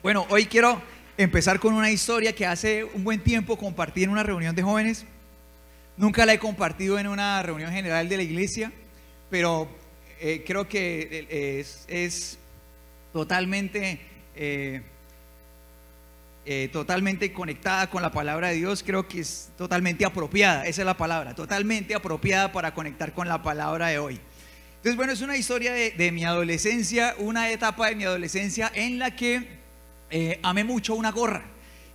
Bueno, hoy quiero empezar con una historia que hace un buen tiempo compartí en una reunión de jóvenes. Nunca la he compartido en una reunión general de la iglesia, pero creo que es totalmente, totalmente conectada con la palabra de Dios. Creo que es totalmente apropiada, esa es la palabra, totalmente apropiada para conectar con la palabra de hoy. Entonces, bueno, es una historia de mi adolescencia, una etapa de mi adolescencia en la que amé mucho una gorra.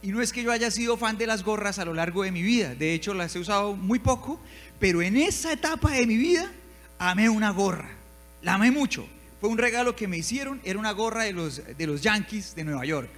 Y no es que yo haya sido fan de las gorras a lo largo de mi vida, de hecho las he usado muy poco, pero en esa etapa de mi vida amé una gorra, la amé mucho. Fue un regalo que me hicieron, era una gorra de los Yankees de Nueva York.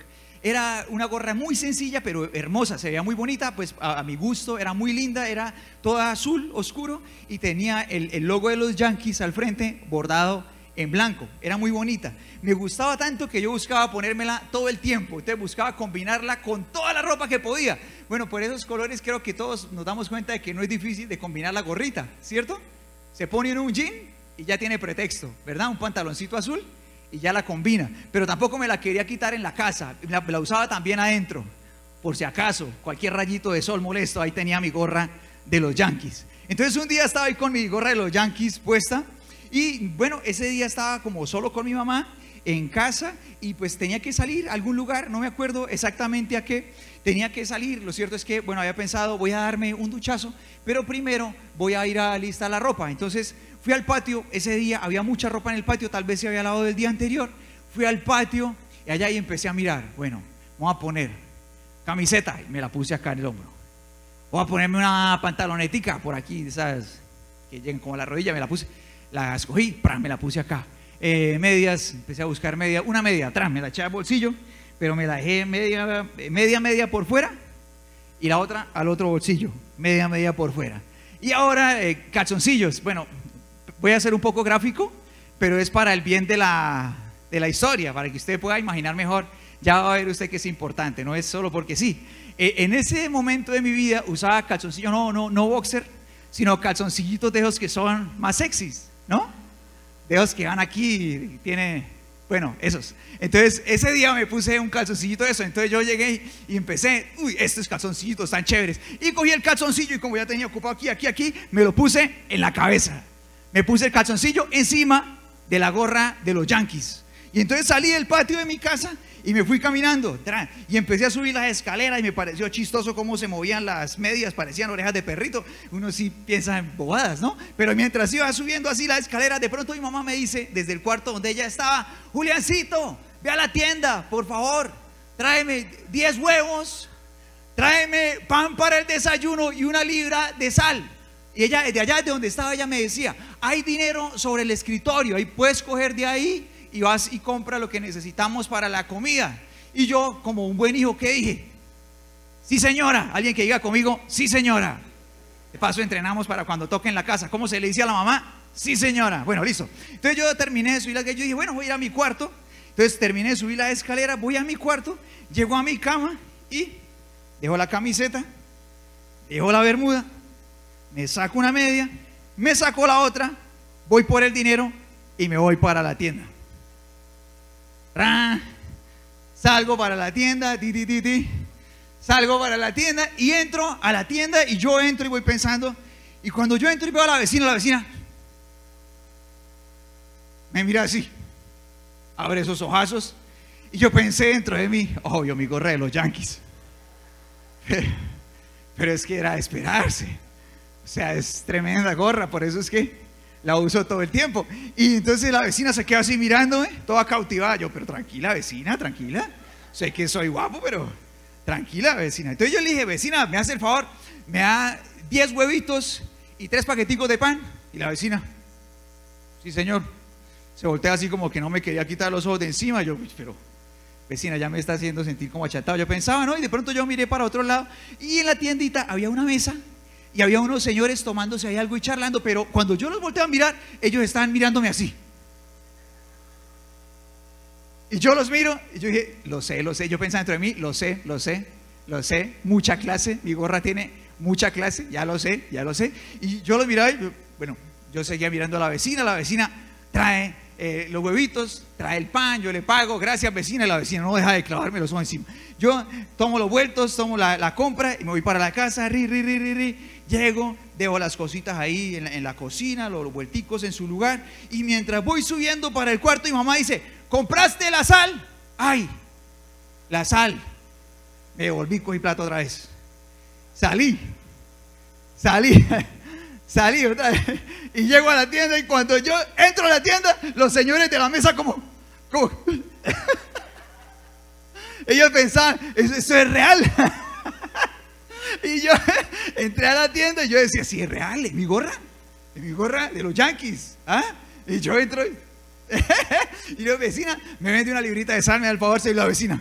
Era una gorra muy sencilla pero hermosa, se veía muy bonita, pues a mi gusto, era muy linda, era toda azul oscuro y tenía el logo de los Yankees al frente bordado en blanco, era muy bonita. Me gustaba tanto que yo buscaba ponérmela todo el tiempo, entonces buscaba combinarla con toda la ropa que podía. Bueno, por esos colores creo que todos nos damos cuenta de que no es difícil de combinar la gorrita, ¿cierto? Se pone en un jean y ya tiene pretexto, ¿verdad? Un pantaloncito azul y ya la combina, pero tampoco me la quería quitar en la casa, la usaba también adentro, por si acaso, cualquier rayito de sol molesto, ahí tenía mi gorra de los Yankees. Entonces un día estaba ahí con mi gorra de los Yankees puesta y bueno, ese día estaba como solo con mi mamá en casa y pues tenía que salir a algún lugar, no me acuerdo exactamente a qué, tenía que salir. Lo cierto es que, bueno, había pensado voy a darme un duchazo, pero primero voy a ir a alistar la ropa. Entonces fui al patio, ese día había mucha ropa en el patio, tal vez se había lavado del día anterior. Fui al patio y allá y empecé a mirar, bueno, voy a poner camiseta y me la puse acá en el hombro. Voy a ponerme una pantalonetica por aquí, ¿sabes? Que lleguen como a la rodilla, me la puse, la escogí, me la puse acá. Medias, empecé a buscar media, una media atrás, me la eché al bolsillo, pero me la dejé media por fuera y la otra al otro bolsillo, media por fuera. Y ahora calzoncillos. Bueno, voy a ser un poco gráfico, pero es para el bien de la historia, para que usted pueda imaginar mejor. Ya va a ver usted que es importante, no es solo porque sí. En ese momento de mi vida usaba calzoncillos, no boxer, sino calzoncillitos de esos que son más sexys, ¿no? De esos que van aquí, tiene, bueno, esos. Entonces ese día me puse un calzoncillito de eso. Entonces yo llegué y empecé, estos calzoncillitos están chéveres. Y cogí el calzoncillo y como ya tenía ocupado aquí, me lo puse en la cabeza. Me puse el calzoncillo encima de la gorra de los Yankees. Y entonces salí del patio de mi casa y me fui caminando y empecé a subir las escaleras y me pareció chistoso cómo se movían las medias, parecían orejas de perrito. Uno sí piensa en bobadas, ¿no? Pero mientras iba subiendo así las escaleras, de pronto mi mamá me dice desde el cuarto donde ella estaba: Juliancito, ve a la tienda, por favor, tráeme 10 huevos, tráeme pan para el desayuno y 1 libra de sal. Y ella, de allá de donde estaba, ella me decía: hay dinero sobre el escritorio, ahí puedes coger de ahí y vas y compra lo que necesitamos para la comida. Y yo, como un buen hijo, ¿qué dije? Sí, señora. Alguien que diga conmigo: sí, señora. De paso entrenamos para cuando toque en la casa. ¿Cómo se le dice a la mamá? Sí, señora. Bueno, listo. Entonces yo terminé de subir la escalera. Yo dije, bueno, voy a ir a mi cuarto. Entonces terminé de subir la escalera, voy a mi cuarto, llego a mi cama y dejo la camiseta, dejo la bermuda, me saco una media, me saco la otra, voy por el dinero y me voy para la tienda. Salgo para la tienda, salgo para la tienda y entro a la tienda. Y yo entro y voy pensando, y cuando yo entro y veo a la vecina me mira así, abre esos ojazos, y yo pensé dentro de mí, obvio, mi gorra de los Yankees, pero es que era de esperarse, o sea, es tremenda gorra, por eso es que la uso todo el tiempo. Y entonces la vecina se queda así mirándome, toda cautivada. Yo, pero tranquila, vecina, tranquila. Sé que soy guapo, pero tranquila, vecina. Entonces yo le dije: vecina, me hace el favor, me da 10 huevitos y 3 paqueticos de pan. Y la vecina: sí, señor. Se voltea así como que no me quería quitar los ojos de encima. Yo, pero vecina, ya me está haciendo sentir como achatado. Yo pensaba, ¿no? Y de pronto yo miré para otro lado y en la tiendita había una mesa y había unos señores tomándose ahí algo y charlando, pero cuando yo los volteé a mirar, ellos estaban mirándome así. Y yo los miro y yo dije: lo sé. Yo pensaba dentro de mí: lo sé, mucha clase, mi gorra tiene mucha clase, ya lo sé. Y yo los miraba y, bueno, yo seguía mirando a la vecina trae los huevitos, trae el pan, yo le pago, gracias vecina, y la vecina no deja de clavarme los ojos encima. Yo tomo los vueltos, tomo la compra y me voy para la casa, llego, dejo las cositas ahí en la cocina, los vuelticos en su lugar, y mientras voy subiendo para el cuarto, mi mamá dice: ¿compraste la sal? ¡Ay! La sal. Me devolví, cogí plato otra vez. Salí otra vez y llego a la tienda, y cuando yo entro a la tienda, los señores de la mesa como ellos pensaban: ¿eso es real? Y yo entré a la tienda y yo decía: sí, es real, es mi gorra de los Yankees, ¿ah? Y yo entro y la vecina me vende una librita de sal, me da el favor, soy la vecina.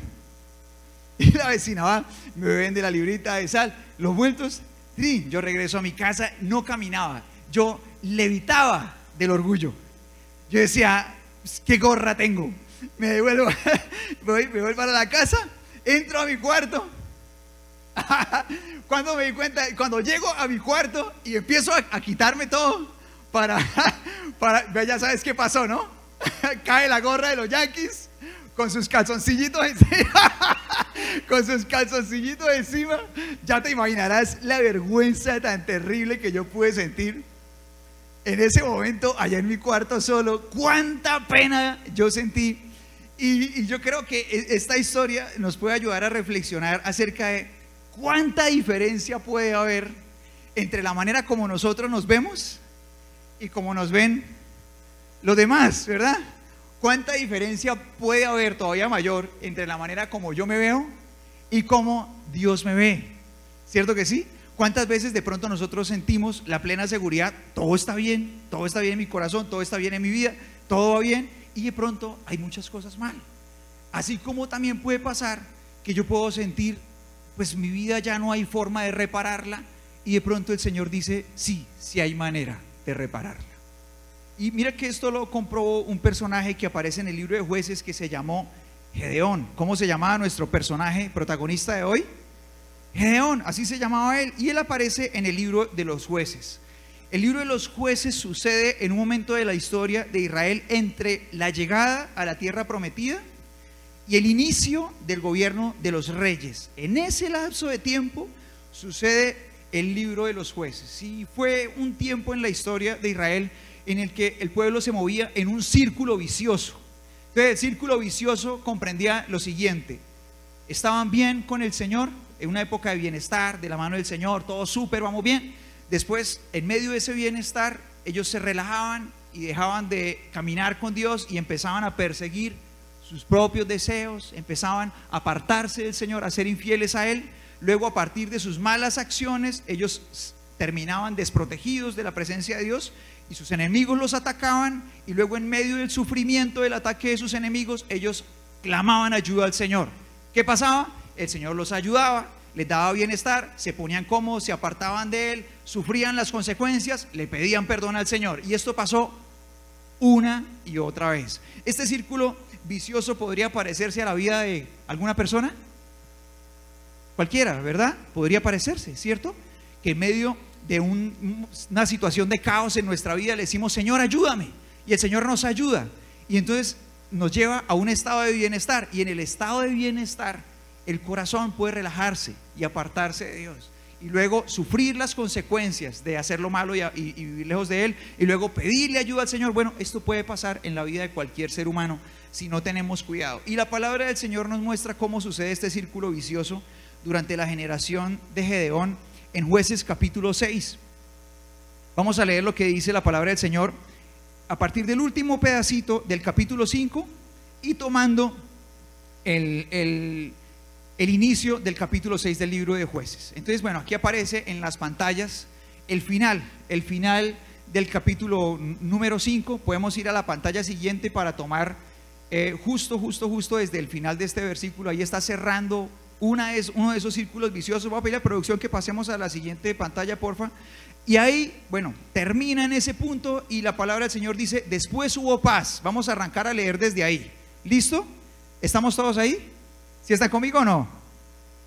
Y la vecina va, me vende la librita de sal, los vueltos. Sí, yo regreso a mi casa, no caminaba, yo levitaba del orgullo. Yo decía: ¿qué gorra tengo? Me devuelvo, me voy para la casa, entro a mi cuarto. Cuando me di cuenta, cuando llego a mi cuarto y empiezo a quitarme todo para ya sabes qué pasó, ¿no? Cae la gorra de los Yankees con sus calzoncillitos encima. Con sus calzoncillitos encima. Ya te imaginarás la vergüenza tan terrible que yo pude sentir en ese momento allá en mi cuarto solo. Cuánta pena yo sentí. Y yo creo que esta historia nos puede ayudar a reflexionar acerca de cuánta diferencia puede haber entre la manera como nosotros nos vemos y como nos ven los demás, ¿verdad? Cuánta diferencia puede haber, todavía mayor, entre la manera como yo me veo y como Dios me ve. ¿Cierto que sí? ¿Cuántas veces de pronto nosotros sentimos la plena seguridad? Todo está bien en mi corazón, todo está bien en mi vida, todo va bien, y de pronto hay muchas cosas mal. Así como también puede pasar que yo puedo sentir: pues mi vida ya no hay forma de repararla, y de pronto el Señor dice: sí, sí hay manera de repararla. Y mira que esto lo comprobó un personaje que aparece en el libro de Jueces, que se llamó Gedeón. ¿Cómo se llamaba nuestro personaje protagonista de hoy? Gedeón, así se llamaba él, y él aparece en el libro de los Jueces. El libro de los Jueces sucede en un momento de la historia de Israel entre la llegada a la tierra prometida y el inicio del gobierno de los reyes. En ese lapso de tiempo sucede el libro de los Jueces. Sí, fue un tiempo en la historia de Israel en el que el pueblo se movía en un círculo vicioso. Entonces, el círculo vicioso comprendía lo siguiente: estaban bien con el Señor, en una época de bienestar, de la mano del Señor, todo súper, vamos bien. Después, en medio de ese bienestar, ellos se relajaban y dejaban de caminar con Dios y empezaban a perseguir sus propios deseos, empezaban a apartarse del Señor, a ser infieles a Él. Luego, a partir de sus malas acciones, ellos terminaban desprotegidos de la presencia de Dios y sus enemigos los atacaban, y luego, en medio del sufrimiento del ataque de sus enemigos, ellos clamaban ayuda al Señor. ¿Qué pasaba? El Señor los ayudaba, les daba bienestar, se ponían cómodos, se apartaban de Él, sufrían las consecuencias, le pedían perdón al Señor, y esto pasó una y otra vez. Este círculo vicioso podría parecerse a la vida de alguna persona, cualquiera, ¿verdad? Podría parecerse, ¿cierto? Que en medio de una situación de caos en nuestra vida le decimos: Señor, ayúdame, y el Señor nos ayuda, y entonces nos lleva a un estado de bienestar, y en el estado de bienestar el corazón puede relajarse y apartarse de Dios, y luego sufrir las consecuencias de hacer lo malo y vivir lejos de Él, y luego pedirle ayuda al Señor. Bueno, esto puede pasar en la vida de cualquier ser humano si no tenemos cuidado, y la palabra del Señor nos muestra cómo sucede este círculo vicioso durante la generación de Gedeón en Jueces capítulo 6. Vamos a leer lo que dice la palabra del Señor a partir del último pedacito del capítulo 5 y tomando el inicio del capítulo 6 del libro de Jueces. Entonces, bueno, aquí aparece en las pantallas el final del capítulo número 5. Podemos ir a la pantalla siguiente para tomar justo desde el final de este versículo. Ahí está cerrando uno de esos círculos viciosos. Voy a pedir a la producción que pasemos a la siguiente pantalla, porfa. Y ahí, bueno, termina en ese punto y la palabra del Señor dice: después hubo paz. Vamos a arrancar a leer desde ahí. ¿Listo? ¿Estamos todos ahí? ¿Sí están conmigo o no?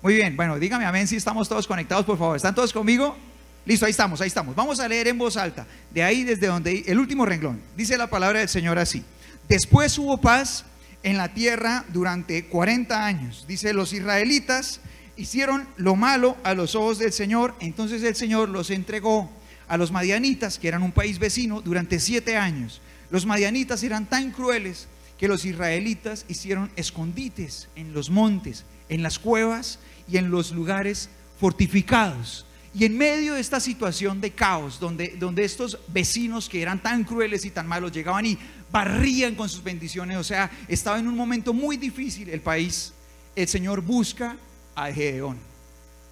Muy bien, bueno, dígame amén si estamos todos conectados, por favor. ¿Están todos conmigo? Listo, ahí estamos. Vamos a leer en voz alta, de ahí desde donde, el último renglón. Dice la palabra del Señor así: Después hubo paz en la tierra durante 40 años. Dice, los israelitas hicieron lo malo a los ojos del Señor, entonces el Señor los entregó a los madianitas, que eran un país vecino, durante 7 años. Los madianitas eran tan crueles que los israelitas hicieron escondites en los montes, en las cuevas y en los lugares fortificados. Y en medio de esta situación de caos, donde estos vecinos que eran tan crueles y tan malos llegaban y barrían con sus bendiciones, o sea, estaba en un momento muy difícil el país, el Señor busca a Gedeón,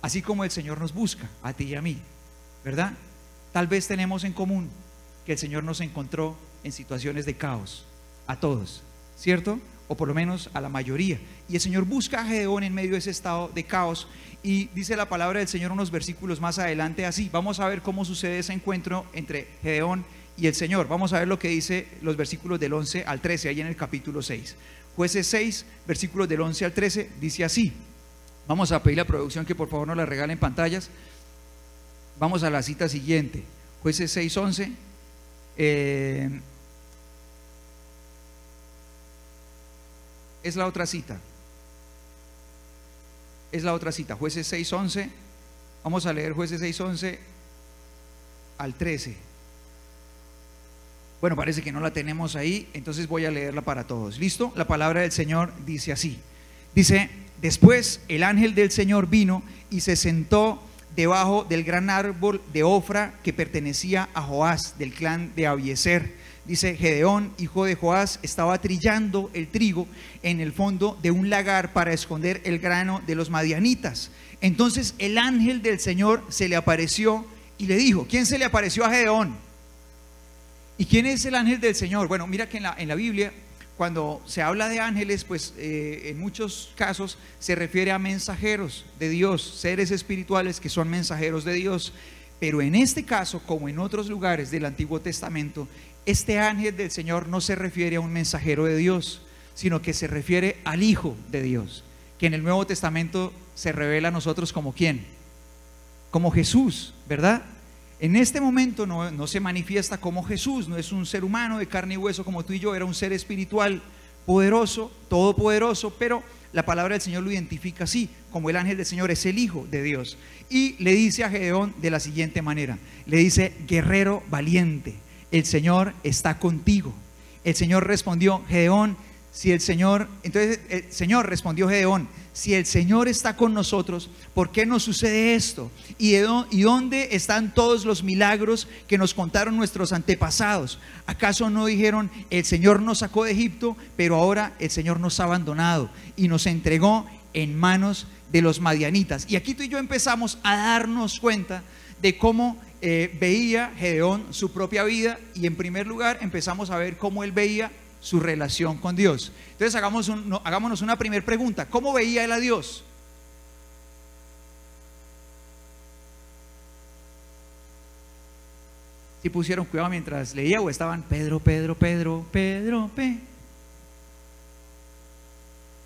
así como el Señor nos busca a ti y a mí, ¿verdad? Tal vez tenemos en común que el Señor nos encontró en situaciones de caos, a todos, ¿cierto? O por lo menos a la mayoría. Y el Señor busca a Gedeón en medio de ese estado de caos. Y dice la palabra del Señor unos versículos más adelante así. Vamos a ver cómo sucede ese encuentro entre Gedeón y el Señor. Vamos a ver lo que dice los versículos del 11 al 13, ahí en el capítulo 6. Jueces 6, versículos del 11 al 13, dice así. Vamos a pedirle a producción que por favor nos la regalen pantallas. Vamos a la cita siguiente. Jueces 6, 11. Es la otra cita. Es la otra cita, Jueces 6, 11. Vamos a leer Jueces 6, 11 al 13. Bueno, parece que no la tenemos ahí, entonces voy a leerla para todos. ¿Listo? La palabra del Señor dice así. Dice, después el ángel del Señor vino y se sentó debajo del gran árbol de Ofra que pertenecía a Joás, del clan de Abiezer. Dice, Gedeón, hijo de Joás, estaba trillando el trigo en el fondo de un lagar para esconder el grano de los madianitas. Entonces el ángel del Señor se le apareció y le dijo, ¿quién se le apareció a Gedeón? ¿Y quién es el ángel del Señor? Bueno, mira que en la Biblia, cuando se habla de ángeles, pues en muchos casos se refiere a mensajeros de Dios, seres espirituales que son mensajeros de Dios. Pero en este caso, como en otros lugares del Antiguo Testamento, este ángel del Señor no se refiere a un mensajero de Dios, sino que se refiere al Hijo de Dios, que en el Nuevo Testamento se revela a nosotros como ¿quién? Como Jesús, ¿verdad? En este momento no se manifiesta como Jesús, no es un ser humano de carne y hueso como tú y yo, era un ser espiritual, poderoso, todopoderoso, pero la palabra del Señor lo identifica así, como el ángel del Señor es el Hijo de Dios. Y le dice a Gedeón de la siguiente manera, le dice, guerrero valiente, el Señor está contigo. El Señor respondió, Gedeón, entonces el Señor respondió Gedeón, si el Señor está con nosotros, ¿por qué nos sucede esto? ¿Y dónde están todos los milagros que nos contaron nuestros antepasados? ¿Acaso no dijeron, el Señor nos sacó de Egipto, pero ahora el Señor nos ha abandonado y nos entregó en manos de los madianitas? Y aquí tú y yo empezamos a darnos cuenta de cómo veía Gedeón su propia vida, y en primer lugar empezamos a ver cómo él veía su relación con Dios. Entonces hagámonos una primera pregunta. ¿Cómo veía él a Dios? ¿Sí pusieron cuidado mientras leía o estaban Pedro?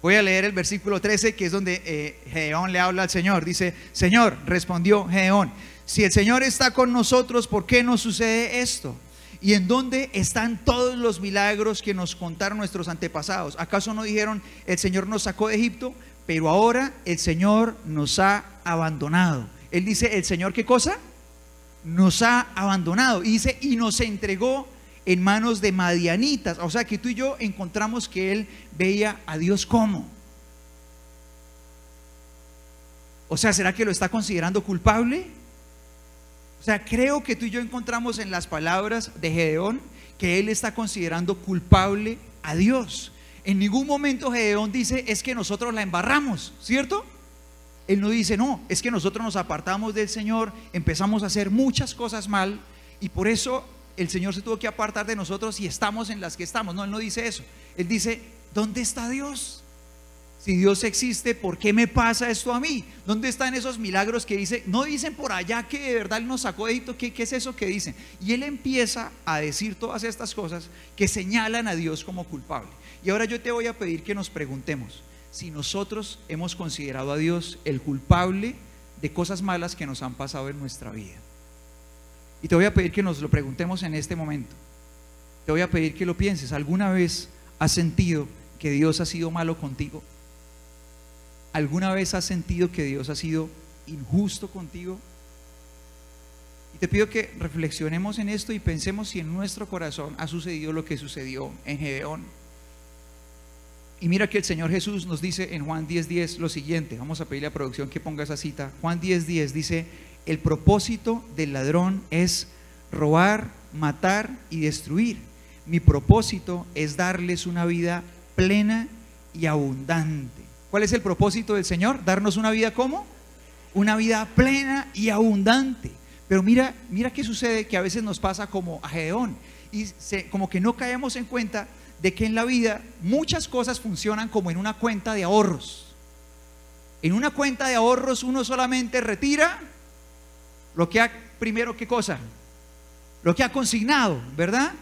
Voy a leer el versículo 13, que es donde Gedeón le habla al Señor. Dice, Señor, respondió Gedeón, si el Señor está con nosotros, ¿por qué nos sucede esto? ¿Y en dónde están todos los milagros que nos contaron nuestros antepasados? ¿Acaso no dijeron, el Señor nos sacó de Egipto, pero ahora el Señor nos ha abandonado? Él dice, ¿el Señor qué cosa? Nos ha abandonado. Y dice, y nos entregó en manos de madianitas. O sea que tú y yo encontramos que él veía a Dios como. O sea, ¿será que lo está considerando culpable? O sea, creo que tú y yo encontramos en las palabras de Gedeón que él está considerando culpable a Dios. En ningún momento Gedeón dice, es que nosotros la embarramos, ¿cierto? Él no dice, no, es que nosotros nos apartamos del Señor, empezamos a hacer muchas cosas mal y por eso el Señor se tuvo que apartar de nosotros y estamos en las que estamos. No, él no dice eso. Él dice, ¿dónde está Dios? Si Dios existe, ¿por qué me pasa esto a mí? ¿Dónde están esos milagros que dice? No dicen por allá que de verdad Él nos sacó de Egipto. ¿Qué es eso que dicen? Y Él empieza a decir todas estas cosas que señalan a Dios como culpable. Y ahora yo te voy a pedir que nos preguntemos si nosotros hemos considerado a Dios el culpable de cosas malas que nos han pasado en nuestra vida. Y te voy a pedir que nos lo preguntemos en este momento. Te voy a pedir que lo pienses. ¿Alguna vez ¿Has sentido que Dios ha sido malo contigo? ¿Alguna vez has sentido que Dios ha sido injusto contigo? Y te pido que reflexionemos en esto y pensemos si en nuestro corazón ha sucedido lo que sucedió en Gedeón. Y mira que el Señor Jesús nos dice en Juan 10:10 lo siguiente. Vamos a pedirle a producción que ponga esa cita. Juan 10:10 dice: el propósito del ladrón es robar, matar y destruir. Mi propósito es darles una vida plena y abundante. ¿Cuál es el propósito del Señor? Darnos una vida, ¿cómo? Una vida plena y abundante. Pero mira qué sucede, que a veces nos pasa como a Gedeón, y como que no caemos en cuenta de que en la vida muchas cosas funcionan como en una cuenta de ahorros. En una cuenta de ahorros uno solamente retira lo que ha, primero, ¿qué cosa? Lo que ha consignado, ¿verdad?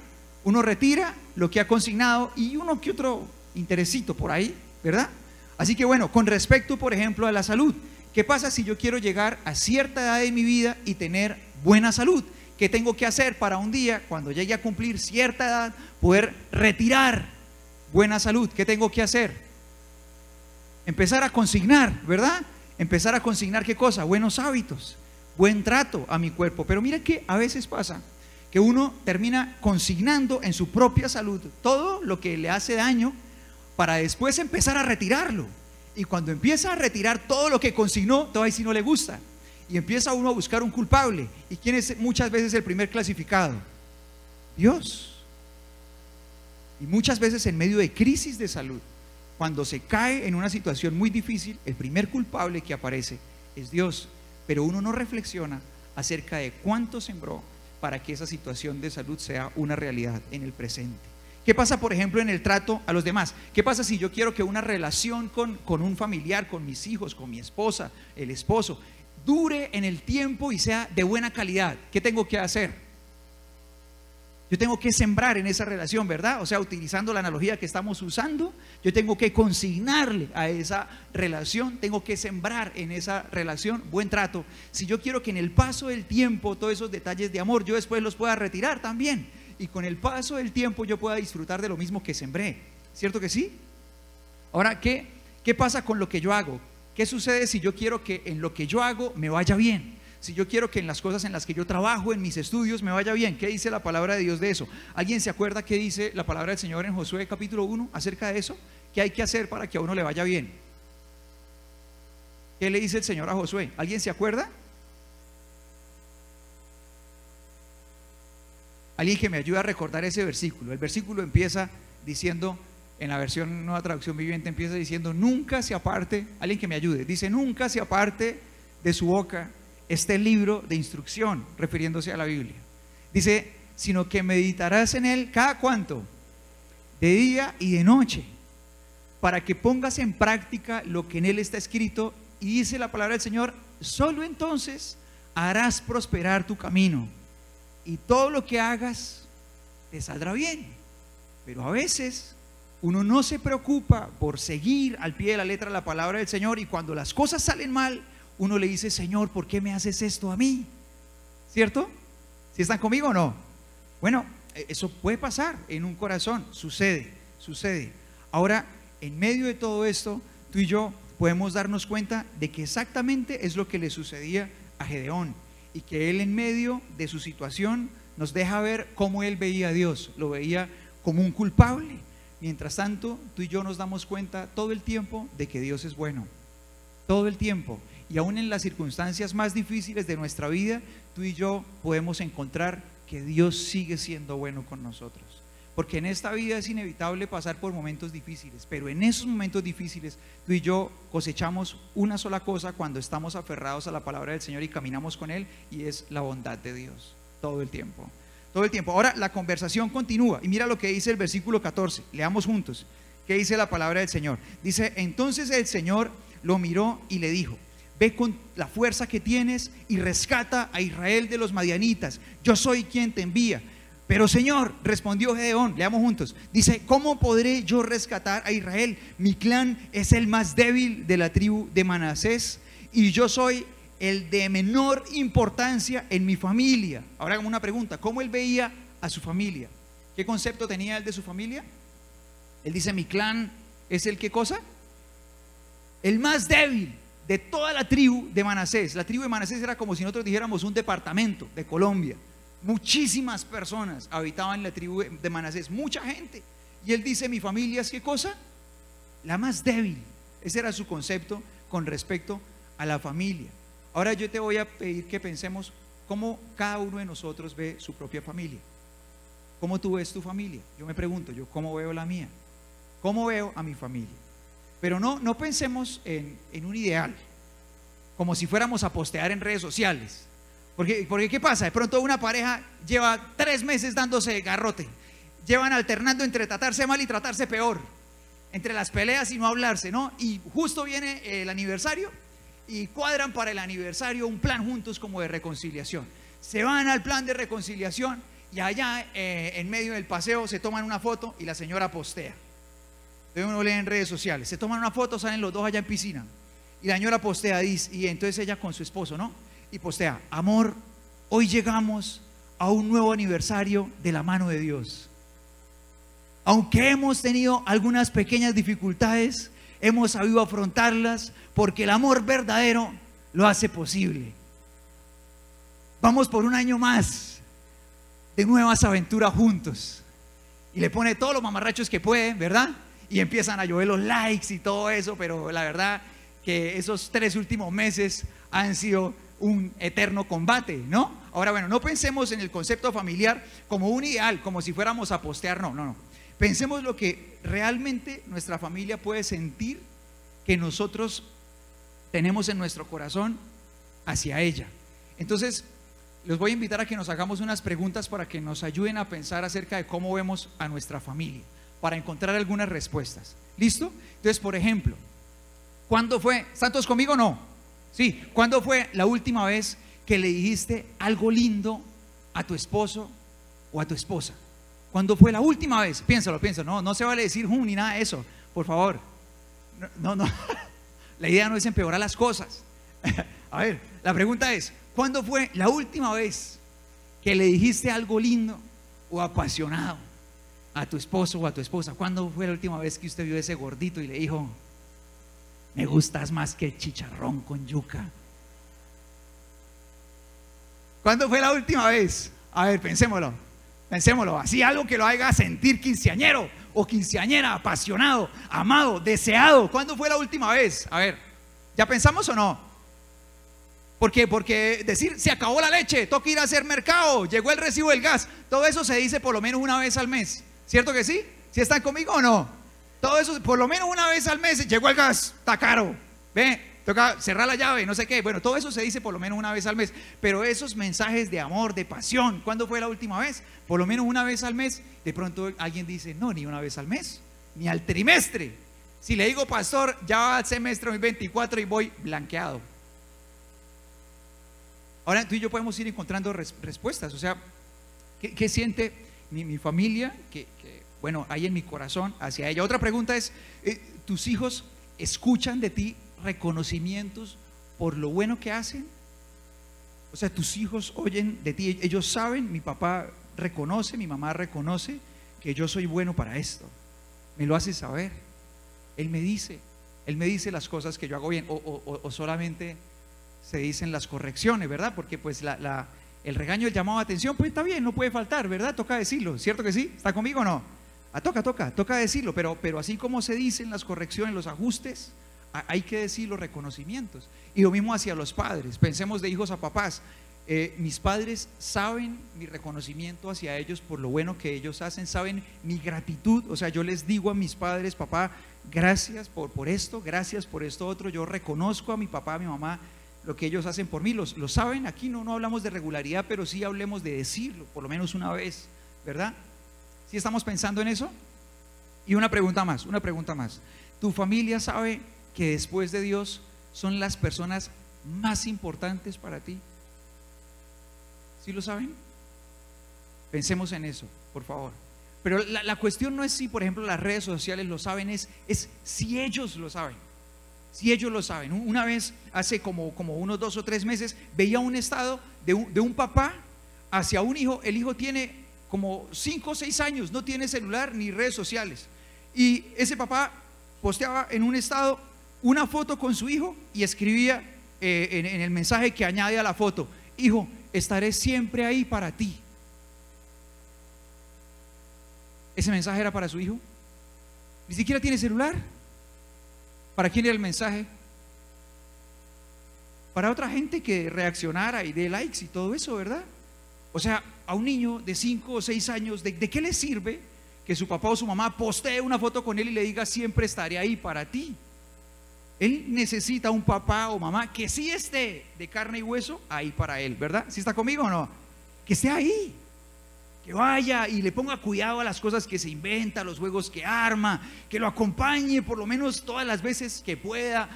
Uno retira lo que ha consignado y uno que otro interesito por ahí, ¿verdad? Así que bueno, con respecto, por ejemplo, a la salud, ¿qué pasa si yo quiero llegar a cierta edad de mi vida y tener buena salud? ¿Qué tengo que hacer para un día, cuando llegue a cumplir cierta edad, poder retirar buena salud? ¿Qué tengo que hacer? Empezar a consignar, ¿verdad? Empezar a consignar, ¿qué cosa? Buenos hábitos, buen trato a mi cuerpo. Pero mira que a veces pasa que uno termina consignando en su propia salud todo lo que le hace daño para después empezar a retirarlo. Y cuando empieza a retirar todo lo que consignó, todavía si no le gusta, y empieza uno a buscar un culpable. ¿Y quién es muchas veces el primer clasificado? Dios. Y muchas veces en medio de crisis de salud, cuando se cae en una situación muy difícil, el primer culpable que aparece es Dios. Pero uno no reflexiona acerca de cuánto sembró para que esa situación de salud sea una realidad en el presente. ¿Qué pasa, por ejemplo, en el trato a los demás? ¿Qué pasa si yo quiero que una relación con un familiar, con mis hijos, con mi esposa, el esposo, dure en el tiempo y sea de buena calidad? ¿Qué tengo que hacer? Yo tengo que sembrar en esa relación, ¿verdad? O sea, utilizando la analogía que estamos usando, yo tengo que consignarle a esa relación, tengo que sembrar en esa relación buen trato. Si yo quiero que en el paso del tiempo todos esos detalles de amor yo después los pueda retirar también, y con el paso del tiempo yo pueda disfrutar de lo mismo que sembré, ¿cierto que sí? Ahora, ¿qué pasa con lo que yo hago? ¿Qué sucede si yo quiero que en lo que yo hago me vaya bien? Si yo quiero que en las cosas en las que yo trabajo, en mis estudios, me vaya bien. ¿Qué dice la palabra de Dios de eso? ¿Alguien se acuerda qué dice la palabra del Señor en Josué capítulo 1 acerca de eso? ¿Qué hay que hacer para que a uno le vaya bien? ¿Qué le dice el Señor a Josué? ¿Alguien se acuerda? Alguien que me ayude a recordar ese versículo. El versículo empieza diciendo, en la versión Nueva Traducción Viviente, empieza diciendo: nunca se aparte, alguien que me ayude, dice: nunca se aparte de su boca este libro de instrucción, refiriéndose a la Biblia. Dice: sino que meditarás en él cada cuánto, de día y de noche, para que pongas en práctica lo que en él está escrito. Y dice la palabra del Señor: solo entonces harás prosperar tu camino, y todo lo que hagas te saldrá bien. Pero a veces uno no se preocupa por seguir al pie de la letra la palabra del Señor, y cuando las cosas salen mal, uno le dice: Señor, ¿por qué me haces esto a mí? ¿Cierto? ¿Si están conmigo o no? Bueno, eso puede pasar en un corazón, sucede. Ahora, en medio de todo esto, tú y yo podemos darnos cuenta de que exactamente es lo que le sucedía a Gedeón, y que él, en medio de su situación, nos deja ver cómo él veía a Dios. Lo veía como un culpable. Mientras tanto, tú y yo nos damos cuenta todo el tiempo de que Dios es bueno, todo el tiempo. Y aún en las circunstancias más difíciles de nuestra vida, tú y yo podemos encontrar que Dios sigue siendo bueno con nosotros. Porque en esta vida es inevitable pasar por momentos difíciles, pero en esos momentos difíciles tú y yo cosechamos una sola cosa cuando estamos aferrados a la palabra del Señor y caminamos con Él, y es la bondad de Dios, todo el tiempo. Todo el tiempo. Ahora la conversación continúa, y mira lo que dice el versículo 14, leamos juntos. ¿Qué dice la palabra del Señor? Dice: entonces el Señor lo miró y le dijo: ve con la fuerza que tienes y rescata a Israel de los madianitas, yo soy quien te envía. Pero Señor, respondió Gedeón, leamos juntos, dice: ¿cómo podré yo rescatar a Israel? Mi clan es el más débil de la tribu de Manasés, y yo soy el de menor importancia en mi familia. Ahora hagamos una pregunta: ¿cómo él veía a su familia? ¿Qué concepto tenía él de su familia? Él dice, mi clan es el ¿qué cosa? El más débil de toda la tribu de Manasés. La tribu de Manasés era como si nosotros dijéramos un departamento de Colombia. Muchísimas personas habitaban en la tribu de Manasés, mucha gente. Y él dice, mi familia es ¿qué cosa? La más débil. Ese era su concepto con respecto a la familia. Ahora yo te voy a pedir que pensemos cómo cada uno de nosotros ve su propia familia. ¿Cómo tú ves tu familia? Yo me pregunto, ¿yo cómo veo la mía? ¿Cómo veo a mi familia? Pero no pensemos en un ideal, como si fuéramos a postear en redes sociales. Porque ¿qué pasa? De pronto una pareja lleva 3 meses dándose garrote. Llevan alternando entre tratarse mal y tratarse peor. Entre las peleas y no hablarse, ¿no? Y justo viene el aniversario y cuadran para el aniversario un plan juntos como de reconciliación. Se van al plan de reconciliación y allá en medio del paseo se toman una foto y la señora postea. Entonces uno lee en redes sociales, se toman una foto, salen los dos allá en piscina y la señora postea, dice, y entonces ella con su esposo, ¿no? Y postea, amor, hoy llegamos a un nuevo aniversario de la mano de Dios. Aunque hemos tenido algunas pequeñas dificultades, hemos sabido afrontarlas porque el amor verdadero lo hace posible. Vamos por un año más de nuevas aventuras juntos. Y le pone todos los mamarrachos que puede, ¿verdad? Y empiezan a llover los likes y todo eso, pero la verdad que esos 3 últimos meses han sido un eterno combate, ¿no? Ahora, bueno, no pensemos en el concepto familiar como un ideal, como si fuéramos a postear, no. Pensemos lo que realmente nuestra familia puede sentir que nosotros tenemos en nuestro corazón hacia ella. Entonces, los voy a invitar a que nos hagamos unas preguntas para que nos ayuden a pensar acerca de cómo vemos a nuestra familia, para encontrar algunas respuestas. ¿Listo? Entonces, por ejemplo, ¿cuándo fue? ¿Están todos conmigo o no? Sí. ¿Cuándo fue la última vez que le dijiste algo lindo a tu esposo o a tu esposa? ¿Cuándo fue la última vez? Piénsalo. No se vale decir ni nada de eso, por favor. No. La idea no es empeorar las cosas. A ver, la pregunta es, ¿cuándo fue la última vez que le dijiste algo lindo o apasionado a tu esposo o a tu esposa? ¿Cuándo fue la última vez que usted vio ese gordito y le dijo, me gustas más que el chicharrón con yuca? ¿Cuándo fue la última vez? A ver, pensémoslo, así algo que lo haga sentir quinceañero o quinceañera, apasionado, amado, deseado. ¿Cuándo fue la última vez? A ver, ¿ya pensamos o no? Porque decir, se acabó la leche, toca ir a hacer mercado, llegó el recibo del gas, todo eso se dice por lo menos una vez al mes, ¿cierto que sí? ¿Sí están conmigo o no? Todo eso, por lo menos una vez al mes, llegó el gas, está caro, ve, toca cerrar la llave, no sé qué. Bueno, todo eso se dice por lo menos una vez al mes. Pero esos mensajes de amor, de pasión, ¿cuándo fue la última vez? Por lo menos una vez al mes. De pronto alguien dice, no, ni una vez al mes, ni al trimestre. Si le digo, pastor, ya va al semestre 2024 y voy blanqueado. Ahora tú y yo podemos ir encontrando respuestas. O sea, ¿qué siente mi familia? Bueno, hay en mi corazón hacia ella. Otra pregunta es, ¿tus hijos escuchan de ti reconocimientos por lo bueno que hacen? O sea, tus hijos oyen de ti, ellos saben, mi papá reconoce, mi mamá reconoce que yo soy bueno para esto, me lo hace saber, él me dice las cosas que yo hago bien, o solamente se dicen las correcciones, ¿verdad? Porque pues el regaño, el llamado de atención, pues está bien, no puede faltar, ¿verdad? Toca decirlo, ¿cierto que sí? ¿Está conmigo o no? Toca decirlo, pero así como se dicen las correcciones, los ajustes, hay que decir los reconocimientos. Y lo mismo hacia los padres. Pensemos de hijos a papás. Mis padres saben mi reconocimiento hacia ellos por lo bueno que ellos hacen, saben mi gratitud. O sea, yo les digo a mis padres, papá, gracias por esto, gracias por esto otro. Yo reconozco a mi papá, a mi mamá, lo que ellos hacen por mí. Lo saben. Aquí no hablamos de regularidad, pero sí hablemos de decirlo, por lo menos una vez, ¿verdad? ¿Sí estamos pensando en eso? Y una pregunta más. ¿Tu familia sabe que después de Dios son las personas más importantes para ti? ¿Sí lo saben? Pensemos en eso, por favor. Pero la cuestión no es si, por ejemplo, las redes sociales lo saben, es si ellos lo saben. Si ellos lo saben. Una vez, hace como unos 2 o 3 meses, veía un estado de un papá hacia un hijo. El hijo tiene como 5 o 6 años, no tiene celular ni redes sociales. Y ese papá posteaba en un estado una foto con su hijo y escribía en el mensaje que añade a la foto: hijo, estaré siempre ahí para ti. Ese mensaje era para su hijo. Ni siquiera tiene celular. ¿Para quién era el mensaje? Para otra gente que reaccionara y dé likes y todo eso, ¿verdad? O sea, a un niño de 5 o 6 años, ¿de qué le sirve que su papá o su mamá postee una foto con él y le diga: siempre estaré ahí para ti? Él necesita un papá o mamá que sí esté de carne y hueso ahí para él, ¿verdad? ¿Sí está conmigo o no? Que esté ahí, que vaya y le ponga cuidado a las cosas que se inventa, a los juegos que arma, que lo acompañe por lo menos todas las veces que pueda,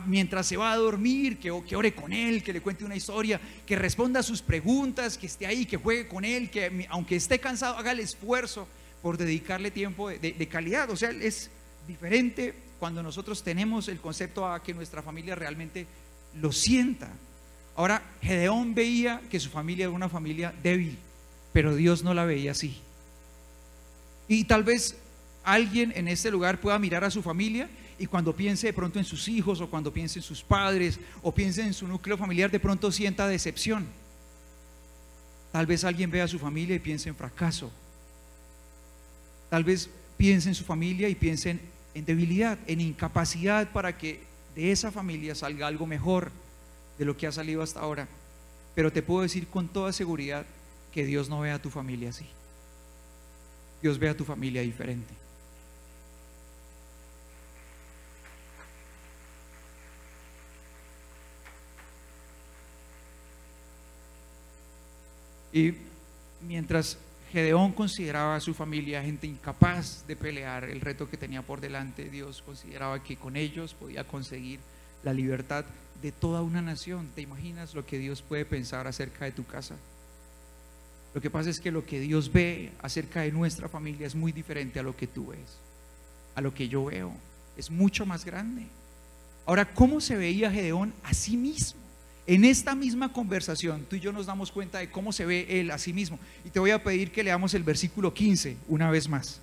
mientras se va a dormir, que ore con él, que le cuente una historia, que responda a sus preguntas, que esté ahí, que juegue con él, que aunque esté cansado haga el esfuerzo por dedicarle tiempo de calidad. O sea, es diferente cuando nosotros tenemos el concepto a que nuestra familia realmente lo sienta. Ahora, Gedeón veía que su familia era una familia débil, pero Dios no la veía así. Y tal vez alguien en este lugar pueda mirar a su familia y cuando piense de pronto en sus hijos, o cuando piense en sus padres, o piense en su núcleo familiar, de pronto sienta decepción. Tal vez alguien vea a su familia y piense en fracaso. Tal vez piense en su familia y piense en debilidad, en incapacidad para que de esa familia salga algo mejor de lo que ha salido hasta ahora. Pero te puedo decir con toda seguridad que Dios no ve a tu familia así. Dios ve a tu familia diferente. Y mientras Gedeón consideraba a su familia gente incapaz de pelear el reto que tenía por delante, Dios consideraba que con ellos podía conseguir la libertad de toda una nación. ¿Te imaginas lo que Dios puede pensar acerca de tu casa? Lo que pasa es que lo que Dios ve acerca de nuestra familia es muy diferente a lo que tú ves, a lo que yo veo. Es mucho más grande. Ahora, ¿cómo se veía Gedeón a sí mismo? En esta misma conversación, tú y yo nos damos cuenta de cómo se ve él a sí mismo. Y te voy a pedir que leamos el versículo 15 una vez más.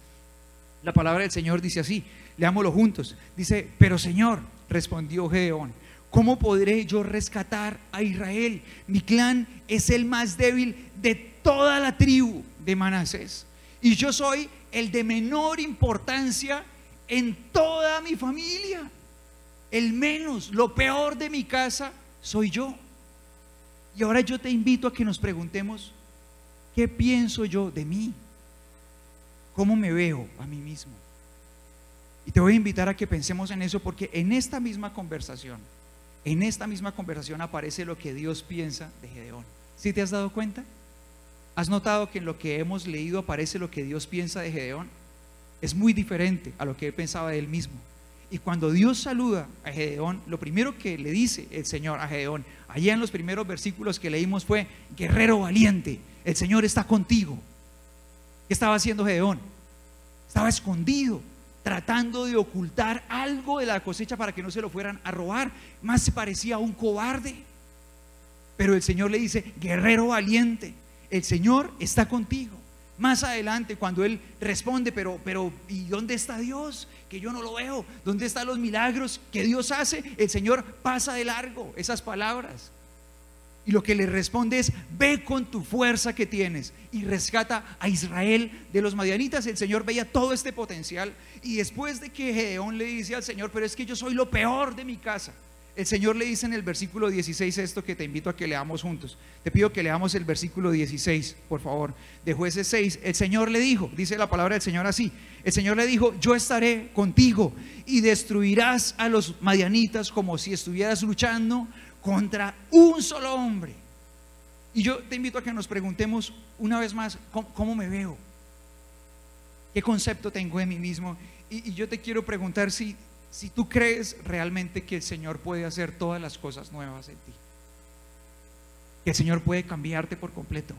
La palabra del Señor dice así, leámoslo juntos. Dice: pero Señor, respondió Gedeón, ¿cómo podré yo rescatar a Israel? Mi clan es el más débil de toda la tribu de Manasés, y yo soy el de menor importancia en toda mi familia. El menos, lo peor de mi casa soy yo. Y ahora yo te invito a que nos preguntemos: ¿qué pienso yo de mí? ¿Cómo me veo a mí mismo? Y te voy a invitar a que pensemos en eso, porque en esta misma conversación aparece lo que Dios piensa de Gedeón. ¿Sí te has dado cuenta? ¿Has notado que en lo que hemos leído aparece lo que Dios piensa de Gedeón? Es muy diferente a lo que él pensaba de él mismo. Y cuando Dios saluda a Gedeón, lo primero que le dice el Señor a Gedeón, allá en los primeros versículos que leímos, fue: guerrero valiente, el Señor está contigo. ¿Qué estaba haciendo Gedeón? Estaba escondido, tratando de ocultar algo de la cosecha para que no se lo fueran a robar. Más se parecía a un cobarde. Pero el Señor le dice: guerrero valiente, el Señor está contigo. Más adelante, cuando él responde: pero ¿y dónde está Dios? Que yo no lo veo. ¿Dónde están los milagros que Dios hace? El Señor pasa de largo esas palabras, y lo que le responde es: ve con tu fuerza que tienes y rescata a Israel de los madianitas. El Señor veía todo este potencial, y después de que Gedeón le dice al Señor: pero es que yo soy lo peor de mi casa, el Señor le dice en el versículo 16 esto que te invito a que leamos juntos. Te pido que leamos el versículo 16, por favor, de Jueces 6. El Señor le dijo, dice la palabra del Señor así: el Señor le dijo: yo estaré contigo y destruirás a los madianitas como si estuvieras luchando contra un solo hombre. Y yo te invito a que nos preguntemos una vez más: ¿cómo me veo? ¿Qué concepto tengo de mí mismo? Y yo te quiero preguntar si tú crees realmente que el Señor puede hacer todas las cosas nuevas en ti, que el Señor puede cambiarte por completo.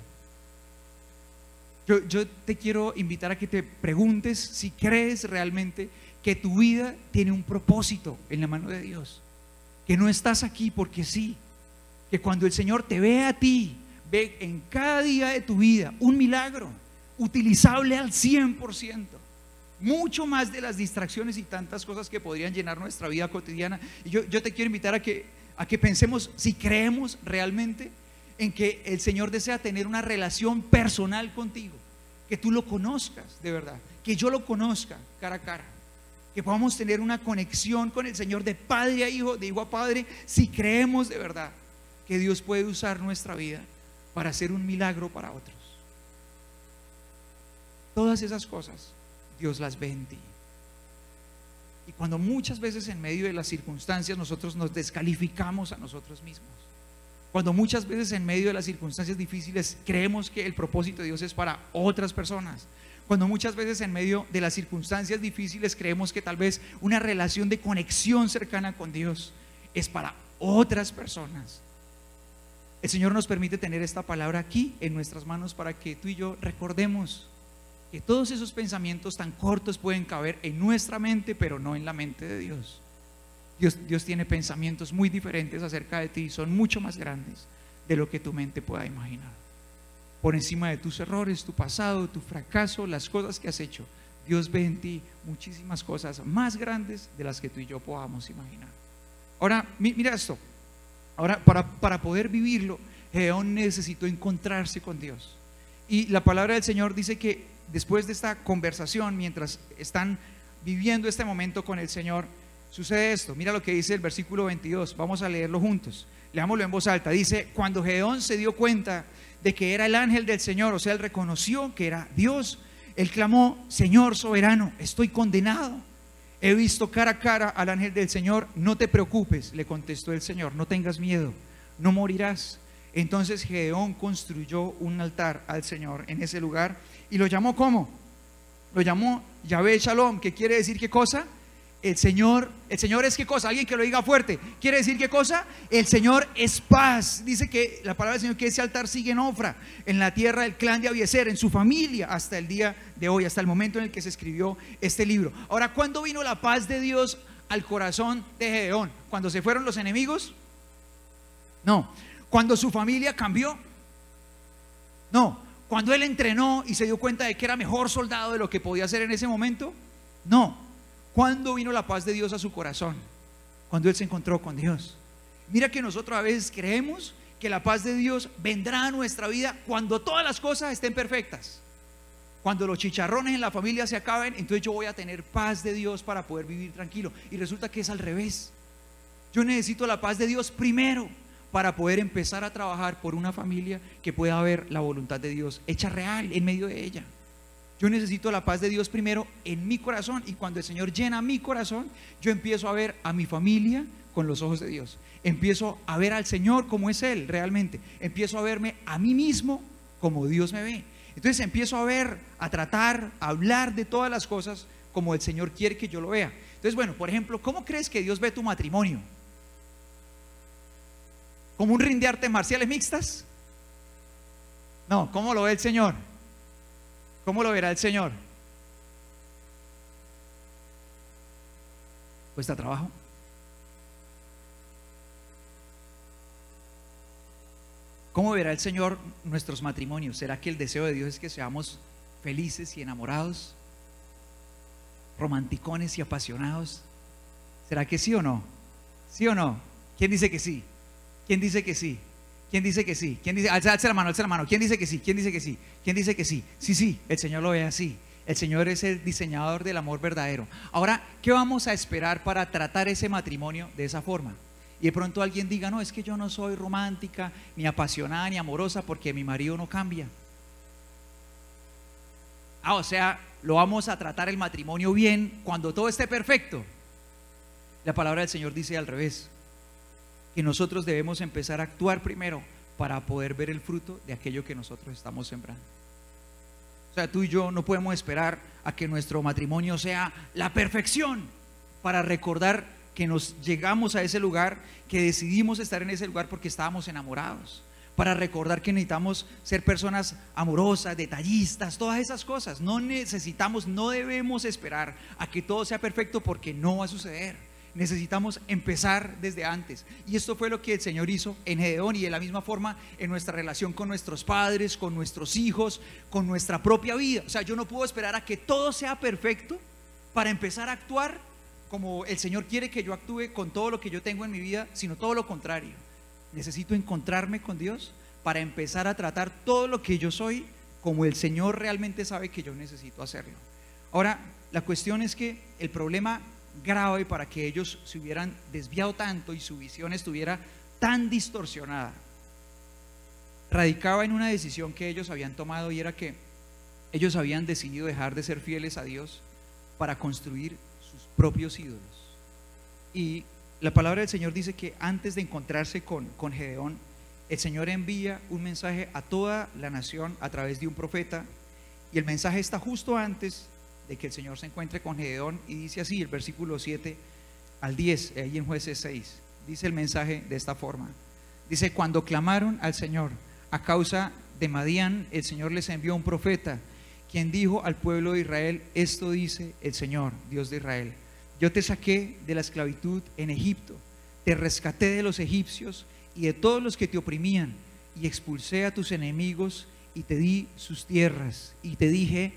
Yo te quiero invitar a que te preguntes si crees realmente que tu vida tiene un propósito en la mano de Dios, que no estás aquí porque sí, que cuando el Señor te ve a ti, ve en cada día de tu vida un milagro utilizable al 100%. mucho más de las distracciones y tantas cosas que podrían llenar nuestra vida cotidiana. Y yo te quiero invitar a que pensemos si creemos realmente en que el Señor desea tener una relación personal contigo, que tú lo conozcas de verdad, que yo lo conozca cara a cara, que podamos tener una conexión con el Señor de padre a hijo, de hijo a padre, si creemos de verdad que Dios puede usar nuestra vida para hacer un milagro para otros. Todas esas cosas Dios las ve en ti. Y cuando muchas veces en medio de las circunstancias nosotros nos descalificamos a nosotros mismos, cuando muchas veces en medio de las circunstancias difíciles creemos que el propósito de Dios es para otras personas, cuando muchas veces en medio de las circunstancias difíciles creemos que tal vez una relación de conexión cercana con Dios es para otras personas, el Señor nos permite tener esta palabra aquí en nuestras manos para que tú y yo recordemos que todos esos pensamientos tan cortos pueden caber en nuestra mente, pero no en la mente de Dios. Dios tiene pensamientos muy diferentes acerca de ti, son mucho más grandes de lo que tu mente pueda imaginar. Por encima de tus errores, tu pasado, tu fracaso, las cosas que has hecho, Dios ve en ti muchísimas cosas más grandes de las que tú y yo podamos imaginar. Ahora, mira esto. Ahora, para poder vivirlo, Gedeón necesitó encontrarse con Dios. Y la palabra del Señor dice que después de esta conversación, mientras están viviendo este momento con el Señor, sucede esto. Mira lo que dice el versículo 22. Vamos a leerlo juntos. Leámoslo en voz alta. Dice: cuando Gedeón se dio cuenta de que era el ángel del Señor, o sea, él reconoció que era Dios, él clamó: Señor soberano, estoy condenado. He visto cara a cara al ángel del Señor. No te preocupes, le contestó el Señor, no tengas miedo, no morirás. Entonces Gedeón construyó un altar al Señor en ese lugar y lo llamó, ¿cómo? Lo llamó Yahvé Shalom, que quiere decir ¿qué cosa? El Señor es ¿qué cosa? Alguien que lo diga fuerte. ¿Quiere decir qué cosa? El Señor es paz. Dice que la palabra del Señor, que ese altar sigue en Ofra, en la tierra del clan de Abiezer, en su familia, hasta el día de hoy, hasta el momento en el que se escribió este libro. Ahora, ¿cuándo vino la paz de Dios al corazón de Gedeón? ¿Cuando se fueron los enemigos? No. ¿Cuando su familia cambió? No. ¿Cuando él entrenó y se dio cuenta de que era mejor soldado de lo que podía ser en ese momento? No. ¿Cuándo vino la paz de Dios a su corazón? Cuando él se encontró con Dios. Mira que nosotros a veces creemos que la paz de Dios vendrá a nuestra vida cuando todas las cosas estén perfectas. Cuando los chicharrones en la familia se acaben, entonces yo voy a tener paz de Dios para poder vivir tranquilo. Y resulta que es al revés. Yo necesito la paz de Dios primero para poder empezar a trabajar por una familia que pueda ver la voluntad de Dios hecha real en medio de ella. Yo necesito la paz de Dios primero en mi corazón, y cuando el Señor llena mi corazón, yo empiezo a ver a mi familia con los ojos de Dios. Empiezo a ver al Señor como es Él realmente. Empiezo a verme a mí mismo como Dios me ve. Entonces empiezo a ver, a tratar, a hablar de todas las cosas como el Señor quiere que yo lo vea. Entonces, bueno, por ejemplo, ¿cómo crees que Dios ve tu matrimonio? ¿Como un ring de artes marciales mixtas? No, ¿cómo lo ve el Señor? ¿Cómo lo verá el Señor? ¿Cuesta trabajo? ¿Cómo verá el Señor nuestros matrimonios? ¿Será que el deseo de Dios es que seamos felices y enamorados, romanticones y apasionados? ¿Será que sí o no? ¿Sí o no? ¿Quién dice que sí? ¿Quién dice que sí? ¿Quién dice que sí? ¿Quién dice? Alza la mano, alza la mano. ¿Quién dice que sí? ¿Quién dice que sí? ¿Quién dice que sí? Sí, sí, el Señor lo ve así. El Señor es el diseñador del amor verdadero. Ahora, ¿qué vamos a esperar para tratar ese matrimonio de esa forma? Y de pronto alguien diga: no, es que yo no soy romántica, ni apasionada, ni amorosa, porque mi marido no cambia. O sea, lo vamos a tratar el matrimonio bien cuando todo esté perfecto. La palabra del Señor dice al revés, que nosotros debemos empezar a actuar primero para poder ver el fruto de aquello que nosotros estamos sembrando. O sea, tú y yo no podemos esperar a que nuestro matrimonio sea la perfección para recordar que nos llegamos a ese lugar, que decidimos estar en ese lugar porque estábamos enamorados, para recordar que necesitamos ser personas amorosas, detallistas, todas esas cosas. No necesitamos, no debemos esperar a que todo sea perfecto, porque no va a suceder. Necesitamos empezar desde antes. Y esto fue lo que el Señor hizo en Gedeón, y de la misma forma en nuestra relación con nuestros padres, con nuestros hijos, con nuestra propia vida. O sea, yo no puedo esperar a que todo sea perfecto para empezar a actuar como el Señor quiere que yo actúe con todo lo que yo tengo en mi vida, sino todo lo contrario. Necesito encontrarme con Dios para empezar a tratar todo lo que yo soy como el Señor realmente sabe que yo necesito hacerlo. Ahora, la cuestión es que el problema grave para que ellos se hubieran desviado tanto y su visión estuviera tan distorsionada radicaba en una decisión que ellos habían tomado, y era que ellos habían decidido dejar de ser fieles a Dios para construir sus propios ídolos. Y la palabra del Señor dice que antes de encontrarse con Gedeón, el Señor envía un mensaje a toda la nación a través de un profeta, y el mensaje está justo antes de que el Señor se encuentre con Gedeón, y dice así, el versículo 7 al 10, ahí en Jueces 6, dice el mensaje de esta forma. Dice: cuando clamaron al Señor a causa de Madián, el Señor les envió un profeta, quien dijo al pueblo de Israel: esto dice el Señor, Dios de Israel: yo te saqué de la esclavitud en Egipto, te rescaté de los egipcios y de todos los que te oprimían, y expulsé a tus enemigos y te di sus tierras, y te dije: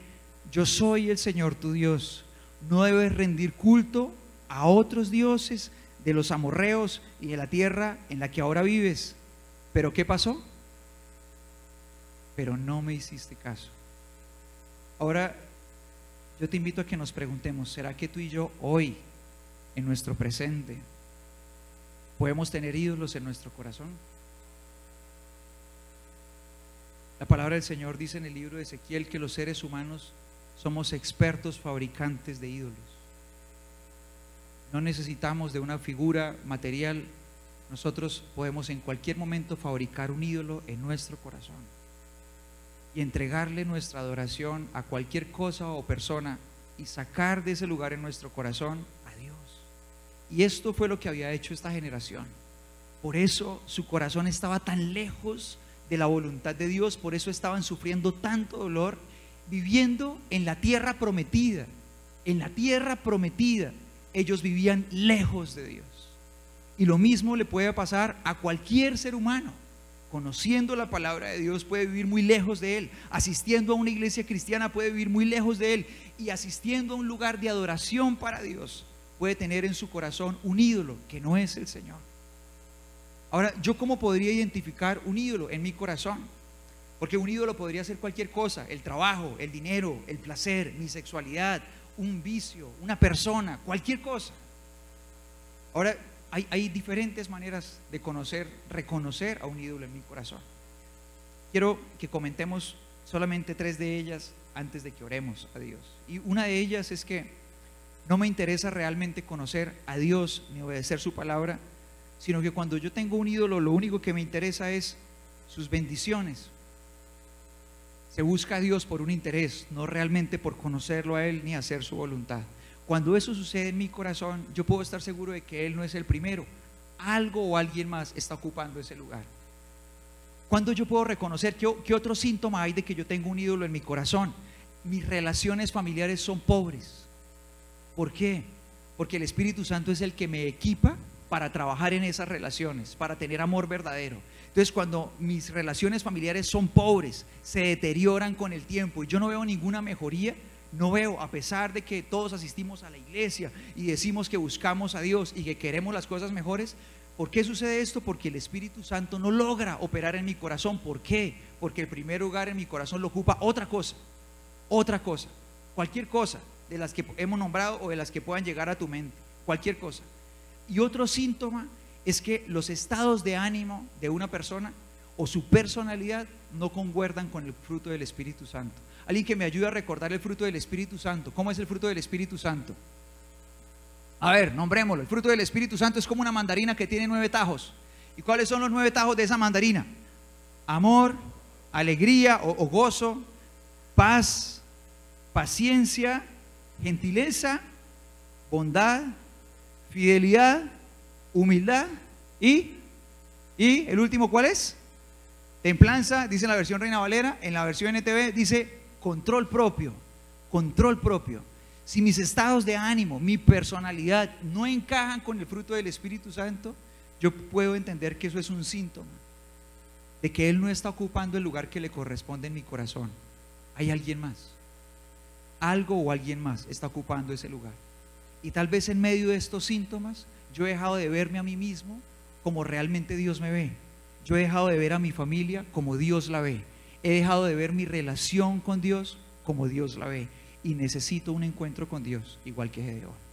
yo soy el Señor tu Dios, no debes rendir culto a otros dioses de los amorreos y de la tierra en la que ahora vives. ¿Pero qué pasó? Pero no me hiciste caso. Ahora yo te invito a que nos preguntemos: ¿será que tú y yo hoy, en nuestro presente, podemos tener ídolos en nuestro corazón? La palabra del Señor dice en el libro de Ezequiel que los seres humanos somos expertos fabricantes de ídolos. No necesitamos de una figura material. Nosotros podemos en cualquier momento fabricar un ídolo en nuestro corazón y entregarle nuestra adoración a cualquier cosa o persona y sacar de ese lugar en nuestro corazón a Dios. Y esto fue lo que había hecho esta generación. Por eso su corazón estaba tan lejos de la voluntad de Dios, por eso estaban sufriendo tanto dolor, viviendo en la tierra prometida. En la tierra prometida ellos vivían lejos de Dios. Y lo mismo le puede pasar a cualquier ser humano. Conociendo la palabra de Dios puede vivir muy lejos de Él, asistiendo a una iglesia cristiana puede vivir muy lejos de Él, y asistiendo a un lugar de adoración para Dios puede tener en su corazón un ídolo que no es el Señor. Ahora, ¿yo cómo podría identificar un ídolo en mi corazón? Porque un ídolo podría ser cualquier cosa: el trabajo, el dinero, el placer, mi sexualidad, un vicio, una persona, cualquier cosa. Ahora, hay diferentes maneras de reconocer a un ídolo en mi corazón. Quiero que comentemos solamente 3 de ellas antes de que oremos a Dios. Y una de ellas es que no me interesa realmente conocer a Dios ni obedecer su palabra, sino que cuando yo tengo un ídolo, lo único que me interesa es sus bendiciones. Se busca a Dios por un interés, no realmente por conocerlo a Él ni hacer su voluntad. Cuando eso sucede en mi corazón, yo puedo estar seguro de que Él no es el primero. Algo o alguien más está ocupando ese lugar. ¿Cuándo yo puedo reconocer qué otro síntoma hay de que yo tengo un ídolo en mi corazón? Mis relaciones familiares son pobres. ¿Por qué? Porque el Espíritu Santo es el que me equipa para trabajar en esas relaciones, para tener amor verdadero. Entonces, cuando mis relaciones familiares son pobres, se deterioran con el tiempo y yo no veo ninguna mejoría, no veo, a pesar de que todos asistimos a la iglesia y decimos que buscamos a Dios y que queremos las cosas mejores, ¿por qué sucede esto? Porque el Espíritu Santo no logra operar en mi corazón. ¿Por qué? Porque el primer lugar en mi corazón lo ocupa otra cosa, cualquier cosa de las que hemos nombrado o de las que puedan llegar a tu mente, cualquier cosa. Y otro síntoma es que los estados de ánimo de una persona o su personalidad no concuerdan con el fruto del Espíritu Santo. Alguien que me ayude a recordar el fruto del Espíritu Santo. ¿Cómo es el fruto del Espíritu Santo? A ver, nombrémoslo. El fruto del Espíritu Santo es como una mandarina que tiene 9 tajos. ¿Y cuáles son los 9 tajos de esa mandarina? Amor, alegría o gozo, paz, paciencia, gentileza, bondad, fidelidad, humildad y el último, ¿cuál es? Templanza, dice en la versión Reina Valera. En la versión NTV dice control propio. Control propio. Si mis estados de ánimo, mi personalidad no encajan con el fruto del Espíritu Santo, yo puedo entender que eso es un síntoma de que Él no está ocupando el lugar que le corresponde en mi corazón. Hay alguien más. algo o alguien más está ocupando ese lugar. Y tal vez en medio de estos síntomas yo he dejado de verme a mí mismo como realmente Dios me ve. Yo he dejado de ver a mi familia como Dios la ve. He dejado de ver mi relación con Dios como Dios la ve. Y necesito un encuentro con Dios, igual que Gedeón.